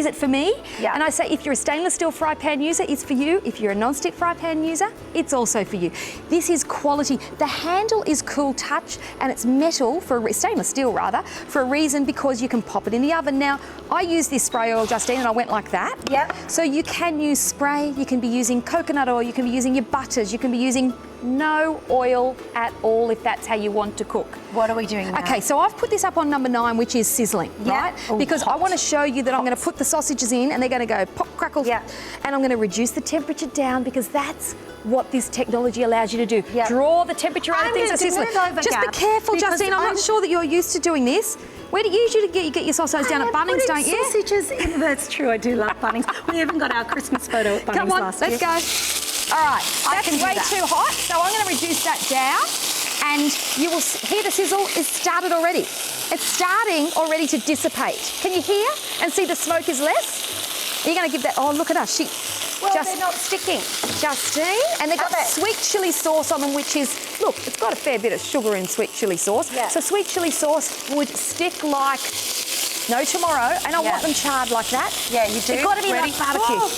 it for me? Yeah. And I say, if you're a stainless steel fry pan user, it's for you. If you're a non-stick fry pan user, it's also for you. This is quality. The handle is cool touch and it's metal, stainless steel rather, for a reason, because you can pop it in the oven. Now, I use this spray oil, Justine, and I went like that. Yep. So you can use spray, you can be using coconut oil, you can be using your butters, you can be using no oil at all if that's how you want to cook. What are we doing now? Okay, so I've put this up on number 9, which is sizzling, right? Ooh, because I want to show you that I'm going to put the sausages in and they're going to go pop, crackle, and I'm going to reduce the temperature down because that's what this technology allows you to do. Draw the temperature out of things that are sizzling. Just be careful, Justine. I'm not sure that you're used to doing this. Where do you usually get your sausages down at Bunnings, don't you? Sausages in, that's true, I do love Bunnings. We even got our Christmas photo at Bunnings last year. Let's go. All right, that's way too hot, so I'm going to reduce that down, and you will hear the sizzle is started already. It's starting already to dissipate. Can you hear and see the smoke is less? You're going to give that, oh, look at us. They're not sticking. Justine, and they've got sweet chilli sauce on them, which is, look, it's got a fair bit of sugar in sweet chilli sauce. Yeah. So sweet chilli sauce would stick like no tomorrow, and I want them charred like that. Yeah, you do. They've got to be like barbecue. Oh.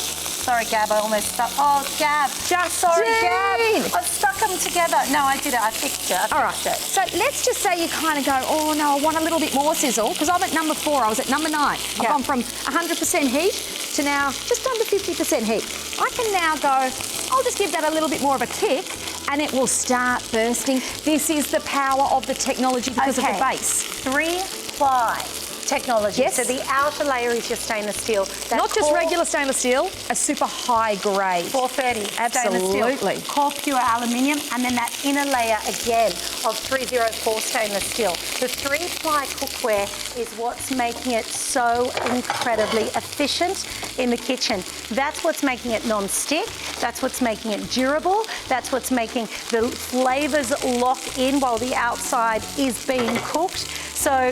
Sorry, Gab, I almost stuck. Oh, Gab. Sorry, Gab. I stuck them together. No, I did it. I fixed it. All right. So let's just say you kind of go, oh, no, I want a little bit more sizzle, because I'm at number 4. I was at number 9. I've gone from 100% heat to now just under 50% heat. I can now go, I'll just give that a little bit more of a kick, and it will start bursting. This is the power of the technology because of the base. 3-ply technology. Yes. So the outer layer is your stainless steel. Not just regular stainless steel, a super high grade. 430 Absolutely. stainless steel. Core pure aluminium, and then that inner layer again of 304 stainless steel. The 3-ply cookware is what's making it so incredibly efficient in the kitchen. That's what's making it non-stick. That's what's making it durable. That's what's making the flavors lock in while the outside is being cooked. So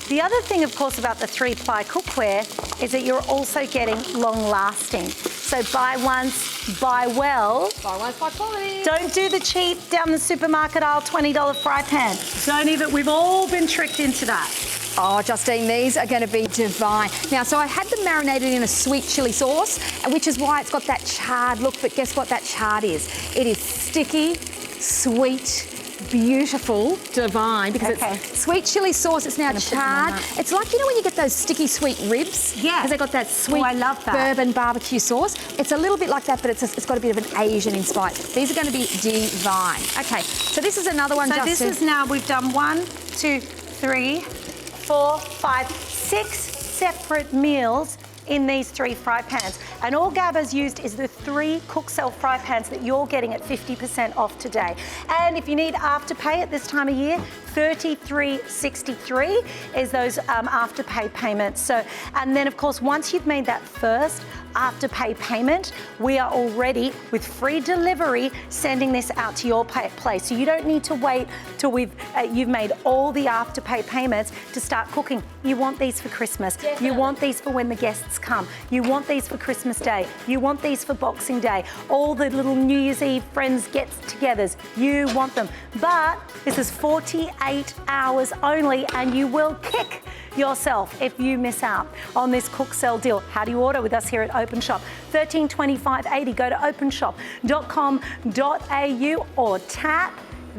the other thing, of course, about the 3-ply cookware is that you're also getting long-lasting. So buy once, buy well. Buy once, buy quality. Don't do the cheap down the supermarket aisle $20 fry pan. Don't even, we've all been tricked into that. Oh, Justine, these are going to be divine. Now, so I had them marinated in a sweet chili sauce, which is why it's got that charred look, but guess what that charred is? It is sticky, sweet, beautiful, divine, because Okay. it's sweet chili sauce. It's now charred. It's like, you know when you get those sticky sweet ribs? Yeah. Because they've got that sweet I love that. bourbon barbecue sauce. It's a little bit like that, but it's got a bit of an Asian inspired. These are going to be divine. Okay, so this is another one, So Justin. this is now, we've done 1, 2, 3, 4, 5, 6 separate meals in these 3 fry pans. And all Gabba's used is the 3 Cookcell fry pans that you're getting at 50% off today. And if you need Afterpay at this time of year, $33.63 is those Afterpay payments. So, and then of course, once you've made that first Afterpay payment, we are already, with free delivery, sending this out to your place. So you don't need to wait till you've made all the Afterpay payments to start cooking. You want these for Christmas. Definitely. You want these for when the guests come. You want these for Christmas Day. You want these for Boxing Day. All the little New Year's Eve friends get-togethers. You want them. But this is 48 hours only, and you will kick yourself if you miss out on this Cookcell deal. How do you order with us here at Openshop? $13.25.80. Go to openshop.com.au or tap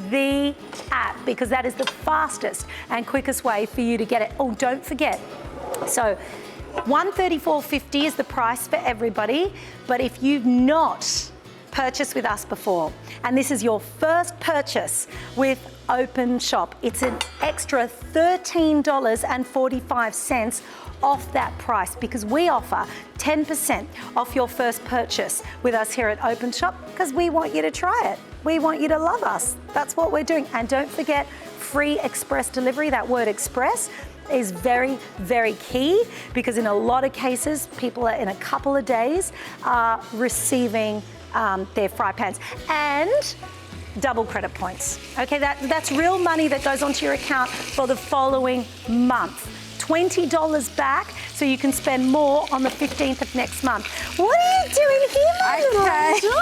the app, because that is the fastest and quickest way for you to get it. Oh, don't forget. So $134.50 is the price for everybody, but if you've not purchased with us before, and this is your first purchase with Openshop, it's an extra $13.45 off that price, because we offer 10% off your first purchase with us here at Openshop, because we want you to try it. We want you to love us. That's what we're doing. And don't forget, free express delivery. That word express is very, very key, because in a lot of cases, people are in a couple of days receiving their fry pans. And double credit points. Okay, that's real money that goes onto your account for the following month. $20 back, so you can spend more on the 15th of next month. What are you doing here, my little angel?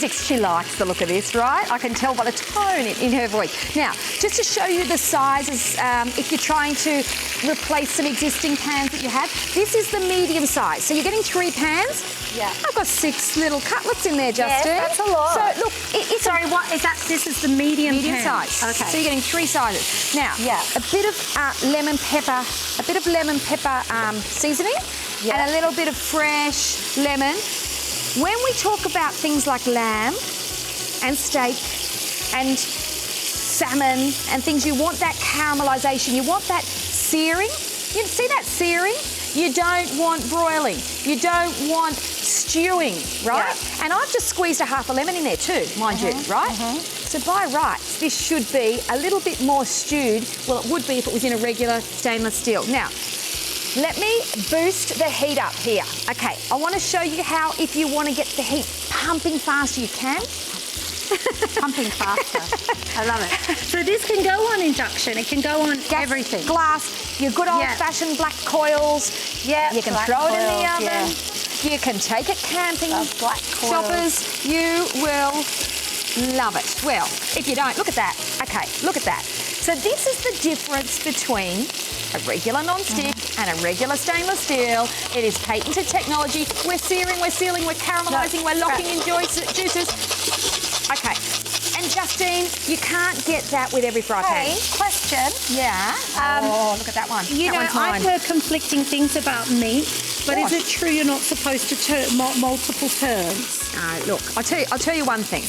She likes the look of this, right? I can tell by the tone in her voice. Now, just to show you the sizes, if you're trying to replace some existing pans that you have, this is the medium size. So you're getting 3 pans. Yeah. I've got 6 little cutlets in there, Justin. Yes, that's a lot. So look, it's Sorry, what is that? This is the medium pan. size. Okay. So you're getting 3 sizes. Now, a bit of lemon pepper seasoning, and a little bit of fresh lemon. When we talk about things like lamb and steak and salmon and things, you want that caramelisation, you want that searing. You see that searing? You don't want broiling. You don't want stewing, right? Yeah. And I've just squeezed a half a lemon in there too, mind you, right? So by rights, this should be a little bit more stewed. Well, it would be if it was in a regular stainless steel. Now, let me boost the heat up here. Okay, I want to show you how, if you want to get the heat pumping faster, you can. Pumping faster. I love it. So this can go on induction. It can go on everything. Glass, your good old-fashioned black coils. Yeah, you can throw it in the oven. You can take it camping. Black coils. Shoppers, you will love it. Well, if you don't, look at that. Okay, look at that. So this is the difference between a regular non-stick and a regular stainless steel. It is patented technology. We're searing, we're sealing, we're caramelising, we're locking in juices. Okay, and Justine, you can't get that with every fry pan. Hey, question. Yeah. Oh, look at that one. You that know, one's mine. I've heard conflicting things about meat, but is it true you're not supposed to turn multiple turns? Look, I'll tell you one thing.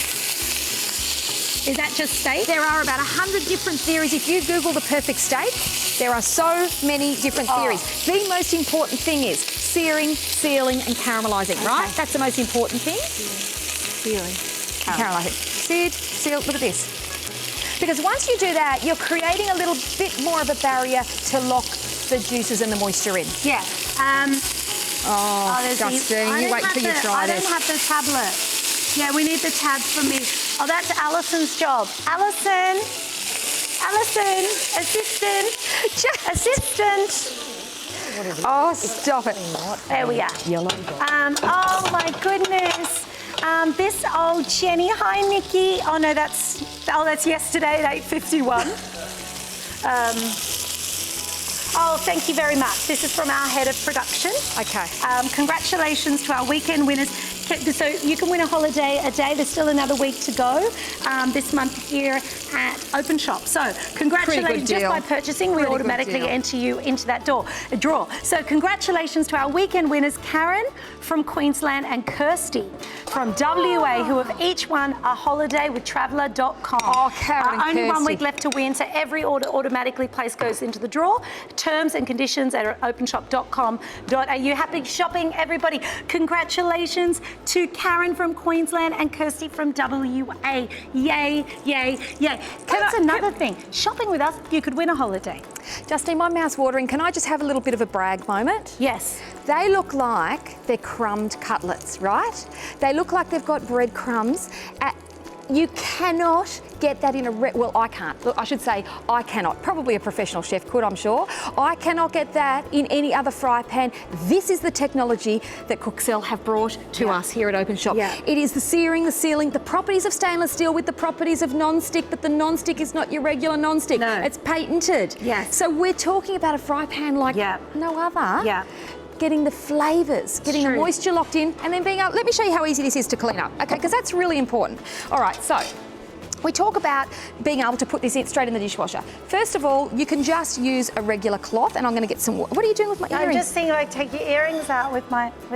Is that just steak? There are about 100 different theories. If you Google the perfect steak, there are so many different theories. The most important thing is searing, sealing, and caramelising, right? That's the most important thing. Searing. Caramelising. Seared, sealed, look at this. Because once you do that, you're creating a little bit more of a barrier to lock the juices and the moisture in. Yeah. Justine, you wait until you try this. I don't have the tablet. Yeah, we need the tab for me. Oh, that's Alison's job. Alison, assistant. Oh, stop it. There we are. Yellow. Oh my goodness. This old Jenny. Hi, Nikki. Oh no, that's yesterday at 8:51. Oh, thank you very much. This is from our head of production. Okay. Congratulations to our weekend winners. So you can win a holiday a day. There's still another week to go this month here at Openshop. So congratulations. Just by purchasing, we automatically enter you into that draw. So congratulations to our weekend winners, Karen from Queensland and Kirsty from WA, who have each won a holiday with traveller.com. Oh, Karen and Only 1 Kirsty. week left to win, so every order automatically placed goes into the draw. Terms and conditions at openshop.com.au. Happy shopping, everybody. Congratulations to Karen from Queensland and Kirsty from WA. Yay, yay, yay. That's another thing. Shopping with us, you could win a holiday. Justine, my mouth's watering. Can I just have a little bit of a brag moment? Yes. They look like they're crumbed cutlets, right? They look like they've got breadcrumbs. You cannot get that in a... Well, I can't. Look, I should say I cannot. Probably a professional chef could, I'm sure. I cannot get that in any other fry pan. This is the technology that Cookcell have brought to us here at Openshop. Yeah. It is the searing, the sealing, the properties of stainless steel with the properties of non-stick, but the non-stick is not your regular non-stick. No. It's patented. Yes. So we're talking about a fry pan like no other. Yeah. Getting the flavours, getting the moisture locked in, and then being able... Let me show you how easy this is to clean up, okay? Because that's really important. All right, so we talk about being able to put this in straight in the dishwasher. First of all, you can just use a regular cloth, and I'm going to get some... What are you doing with my earrings? I'm just thinking, like, take your earrings out with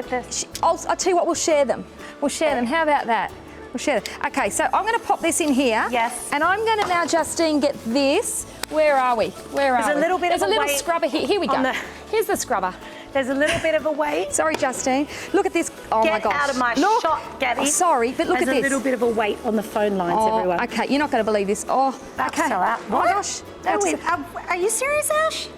this. I'll tell you what, we'll share them. We'll share them. How about that? We'll share them. Okay, so I'm going to pop this in here. Yes. And I'm going to now, Justine, get this. Where are we? There's a little bit of a little weight scrubber here. Here we go. Here's the scrubber. There's a little bit of a weight. Sorry, Justine. Look at this. Oh my gosh. Get out of my shot, Gabby. Oh, sorry, but look at this. There's a little bit of a weight on the phone lines, everyone. Okay, you're not going to believe this. Oh, That's okay. so out. Oh my gosh. Are you serious, Ash?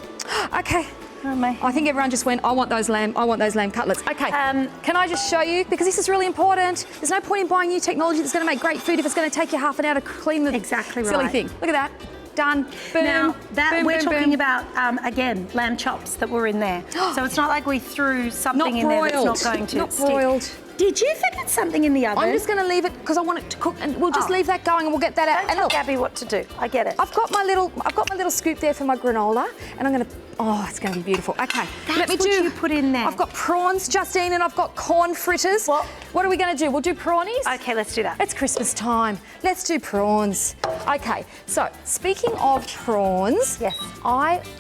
Okay. Oh my. I think everyone just went, I want those lamb cutlets. Okay, can I just show you? Because this is really important. There's no point in buying new technology that's going to make great food if it's going to take you half an hour to clean the silly thing. Look at that. Done. Boom. Now, boom, we're boom, talking boom. about, again, lamb chops that were in there. So it's not like we threw something in there that's not going to Not stick. broiled. Did you forget something in the oven? I'm just going to leave it because I want it to cook, and we'll just leave that going, and we'll get that out. Don't And tell look, Gabby what to do. I get it. I've got my little scoop there for my granola, and I'm going to. Oh, it's going to be beautiful. Okay, let me what you put in there. I've got prawns, Justine, and I've got corn fritters. What are we going to do? We'll do prawnies. Okay, let's do that. It's Christmas time. Let's do prawns. Okay, so speaking of prawns,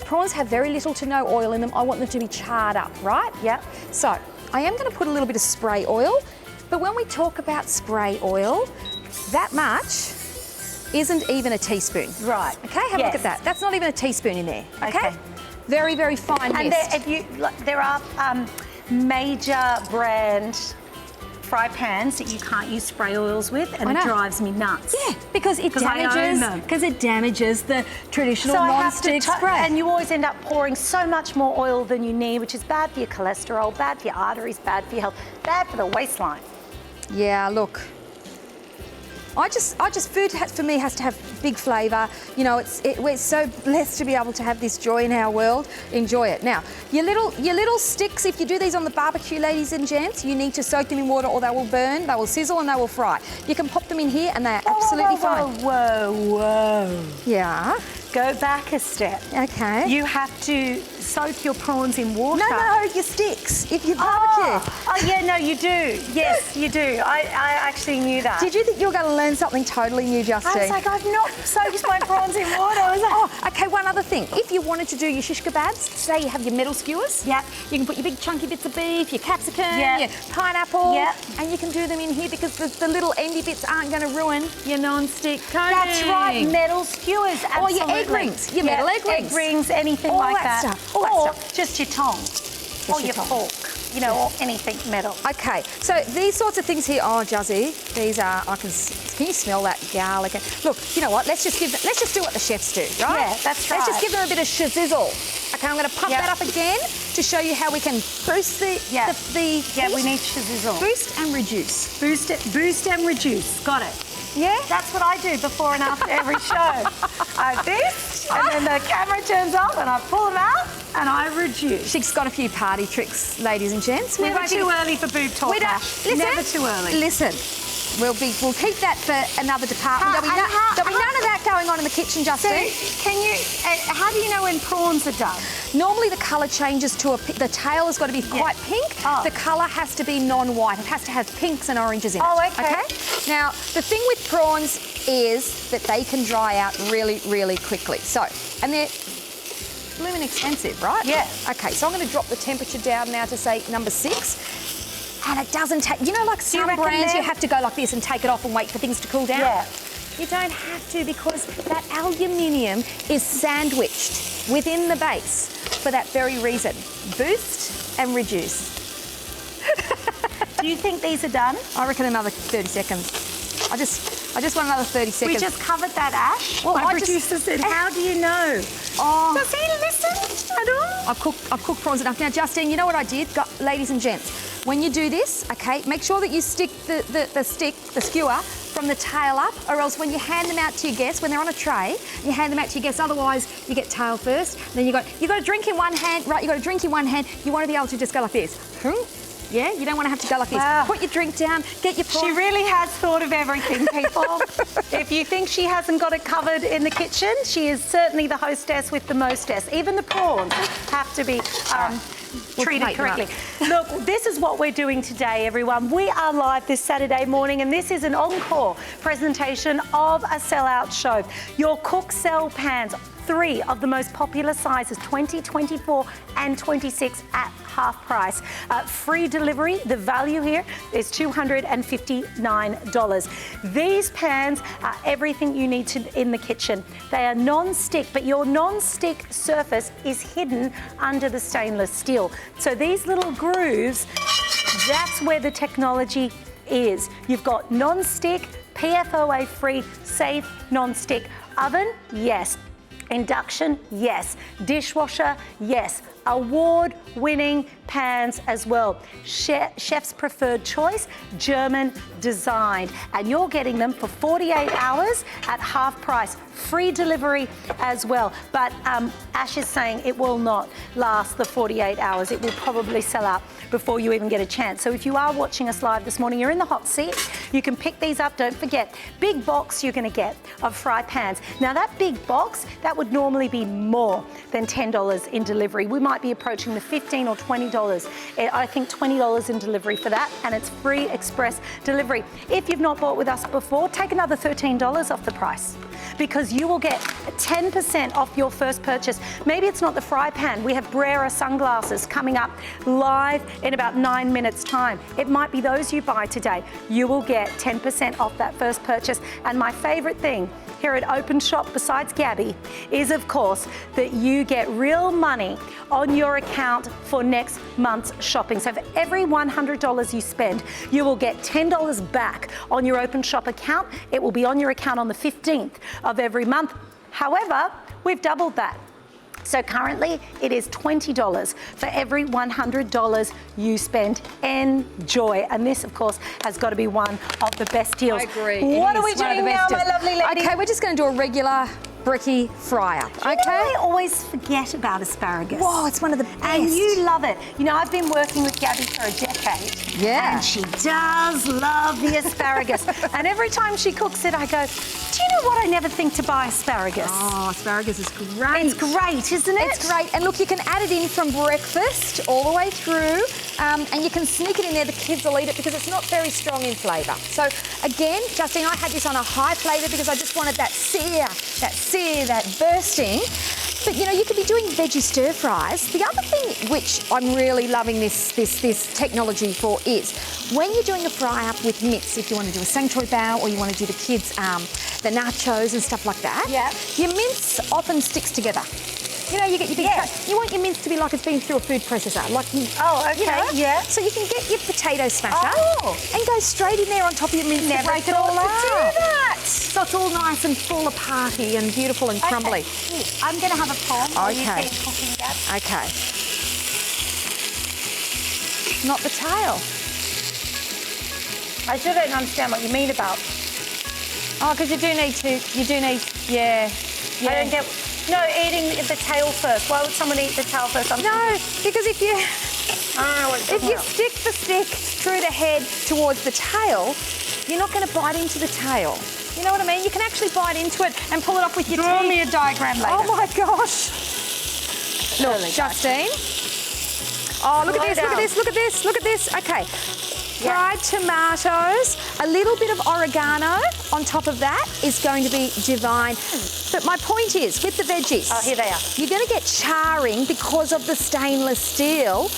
prawns have very little to no oil in them. I want them to be charred up, right? Yep. So I am going to put a little bit of spray oil, but when we talk about spray oil, that much isn't even a teaspoon. Right. Okay, have a look at that. That's not even a teaspoon in there. Okay. Very, very fine and mist. there are major brand fry pans that you can't use spray oils with, and it drives me nuts. Yeah, because it damages the traditional non-stick spray. And you always end up pouring so much more oil than you need, which is bad for your cholesterol, bad for your arteries, bad for your health, bad for the waistline. Yeah, look. Food for me has to have big flavour. You know, we're so blessed to be able to have this joy in our world. Enjoy it. Now, your little sticks, if you do these on the barbecue, ladies and gents, you need to soak them in water or they will burn, they will sizzle and they will fry. You can pop them in here and they are absolutely fine. Whoa. Yeah. Go back a step. Okay. You have to soak your prawns in water. No, your sticks. If you barbecue. Oh, yeah, no, you do. Yes, you do. I actually knew that. Did you think you were going to learn something totally new, Justine? I was like, I've not soaked my prawns in water. I was like, oh, okay, one other thing. If you wanted to do your shish kebabs, say you have your metal skewers. Yep. You can put your big chunky bits of beef, your capsicum, Yep. your pineapple. Yep. And you can do them in here because the little endy bits aren't going to ruin your non-stick coating. That's right, metal skewers, absolutely. Or your egg rings, your metal egg rings. Egg rings, anything all like that that. Stuff. All that stuff. Just your tongue. Or your fork. You know, or anything metal. Okay, so these sorts of things here, oh, Juzzy, these are, can you smell that garlic? Look, you know what, let's just do what the chefs do, right? Yeah, that's right. Let's just give them a bit of shazizzle. Okay, I'm going to pump that up again to show you how we can boost the Yeah, heat. we need shazizzle. Boost and reduce. Boost and reduce. Got it. Yeah? That's what I do before and after every show. I boost, and then the camera turns off, and I pull them out, and I reduce. She's got a few party tricks, ladies and gents. Never too early for boob talk, Ash. Listen, Never too early. Listen, We'll keep that for another department. There'll be none of that going on in the kitchen, Justine. So, can you? How do you know when prawns are done? Normally the colour changes to the tail has got to be quite pink. Oh. The colour has to be non-white. It has to have pinks and oranges in it. Oh, okay. Now, the thing with prawns is that they can dry out really, really quickly. So, and they're blooming expensive, right? Yeah. Okay, so I'm going to drop the temperature down now to say number 6. And it doesn't take, you know, like some brands you have to go like this and take it off and wait for things to cool down? Yeah. You don't have to, because that aluminium is sandwiched within the base for that very reason. Boost and reduce. Do you think these are done? I reckon another 30 seconds. I just want another 30 seconds. We just covered that, Ash. Well, my producer said, how do you know? Oh. Does he listen at all? I've cooked prawns enough. Now, Justine, you know what I did? Ladies and gents, when you do this, okay, make sure that you stick the skewer from the tail up, or else when you hand them out to your guests, when they're on a tray, you hand them out to your guests, otherwise you get tail first, then you got a drink in one hand, right, you got a drink in one hand, you want to be able to just go like this. Yeah, you don't want to have to go like this. Wow. Put your drink down, get your prawn. She really has thought of everything, people. If you think she hasn't got it covered in the kitchen, she is certainly the hostess with the mostess. Even the prawns have to be treated correctly. Look, this is what we're doing today, everyone. We are live this Saturday morning, and this is an encore presentation of a sellout show. Your Cookcell pans, 3 of the most popular sizes, 20, 24 and 26 at half price. Free delivery, the value here is $259. These pans are everything you need in the kitchen. They are non-stick, but your non-stick surface is hidden under the stainless steel. So these little grooves, that's where the technology is. You've got non-stick, PFOA-free, safe non-stick oven, yes. Induction, yes. Dishwasher, yes. Award-winning pans as well. Chef's preferred choice, German designed. And you're getting them for 48 hours at half price. Free delivery as well. But Ash is saying it will not last the 48 hours. It will probably sell out before you even get a chance. So if you are watching us live this morning, you're in the hot seat, you can pick these up. Don't forget, big box you're going to get of fry pans. Now that big box, that would normally be more than $10 in delivery. We might be approaching the $15 or $20. I think $20 in delivery for that, and it's free express delivery. If you've not bought with us before, take another $13 off the price, because you will get 10% off your first purchase. Maybe it's not the fry pan. We have Brera sunglasses coming up live in about 9 minutes time. It might be those you buy today. You will get 10% off that first purchase. And my favorite thing here at Openshop, besides Gabby, is of course that you get real money on your account for next month's shopping. So for every $100 you spend, you will get $10 back on your Openshop account. It will be on your account on the 15th of every month. However, we've doubled that. So currently it is $20 for every $100 you spend. Enjoy. And this, of course, has got to be one of the best deals. I agree. What are we doing now, my lovely lady? Okay, we're just going to do a regular bricky fryer. Okay. You know, I always forget about asparagus. Whoa, it's one of the best. And you love it. You know, I've been working with Gabby for a decade. Yeah. And she does love the asparagus. And every time she cooks it, I go, do you know what? I never think to buy asparagus. Oh, asparagus is great. It's great, isn't it? It's great. And look, you can add it in from breakfast all the way through. And you can sneak it in there. The kids will eat it because it's not very strong in flavour. So again, Justine, I had this on a high flavour because I just wanted that sear, that bursting. But you know, you could be doing veggie stir fries. The other thing which I'm really loving this technology for is when you're doing a fry up with mince, if you want to do a sanctuary bao or you want to do the kids the nachos and stuff like that, your mince often sticks together. You know, you get your big you want your mince to be like it's been through a food processor. Like, So you can get your potato smasher and go straight in there on top of your mince and break it all up. Do that. So it's all nice and full of party and beautiful and crumbly. Okay. I'm going to have a pom while you keep cooking that. Okay. Not the tail. I still don't understand what you mean about. Oh, because you do need, I don't get. No, eating the tail first. Why would someone eat the tail first? No, because if you stick the stick through the head towards the tail, You're not going to bite into the tail. You know what I mean? You can actually bite into it and pull it off with your Draw teeth. me a diagram later. Oh my gosh. Look, Justine. Oh, look at this, look at this, look at this, look at this. Okay. Fried tomatoes, a little bit of oregano on top of that is going to be divine. But my point is, with the veggies, Oh, here they are. you're going to get charring because of the stainless steel,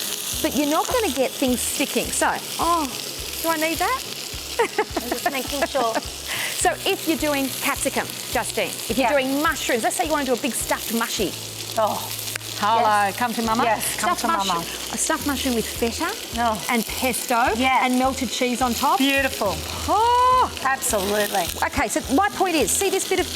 but you're not going to get things sticking. So, do I need that? I'm just making sure. So if you're doing capsicum, Justine, if you're doing mushrooms, let's say you want to do a big stuffed mushy. Oh, Hello, yes. come to mama. Yes, come to mama. A stuffed mushroom with feta and pesto and melted cheese on top. Beautiful. Oh, absolutely. Okay, so my point is, see this bit of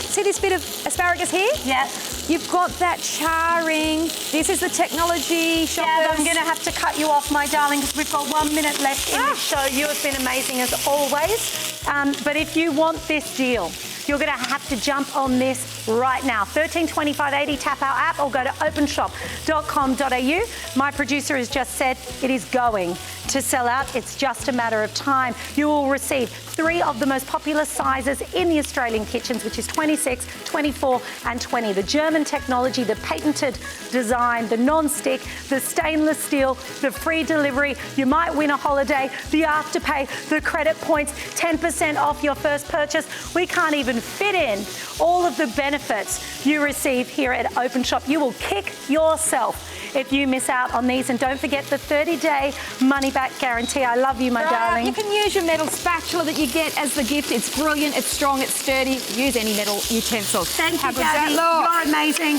asparagus here? Yeah. You've got that charring. This is the technology, shoppers. Yeah, I'm going to have to cut you off, my darling, because we've got 1 minute left in the show. You have been amazing as always. But if you want this deal, you're going to have to jump on this right now. 132580, tap our app or go to openshop.com.au. My producer has just said it is going to sell out. It's just a matter of time. You will receive 3 of the most popular sizes in the Australian kitchens, which is 26, 24 and 20. The German technology, the patented design, the non-stick, the stainless steel, the free delivery. You might win a holiday, the afterpay, the credit points, 10% off your first purchase. We can't even fit in all of the benefits you receive here at Openshop. You will kick yourself if you miss out on these. And don't forget the 30-day money-back guarantee. I love you, my darling. You can use your metal spatula that you get as the gift. It's brilliant, it's strong, it's sturdy. Use any metal utensil. Thank you, Gabby. You're amazing.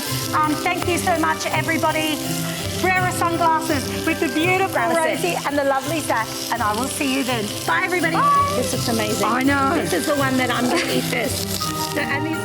Thank you so much, everybody. Brera sunglasses with the beautiful Rosie and the lovely Zach. And I will see you then. Bye, everybody. Bye. This is amazing. I know. This is the one that I'm going to eat first. And these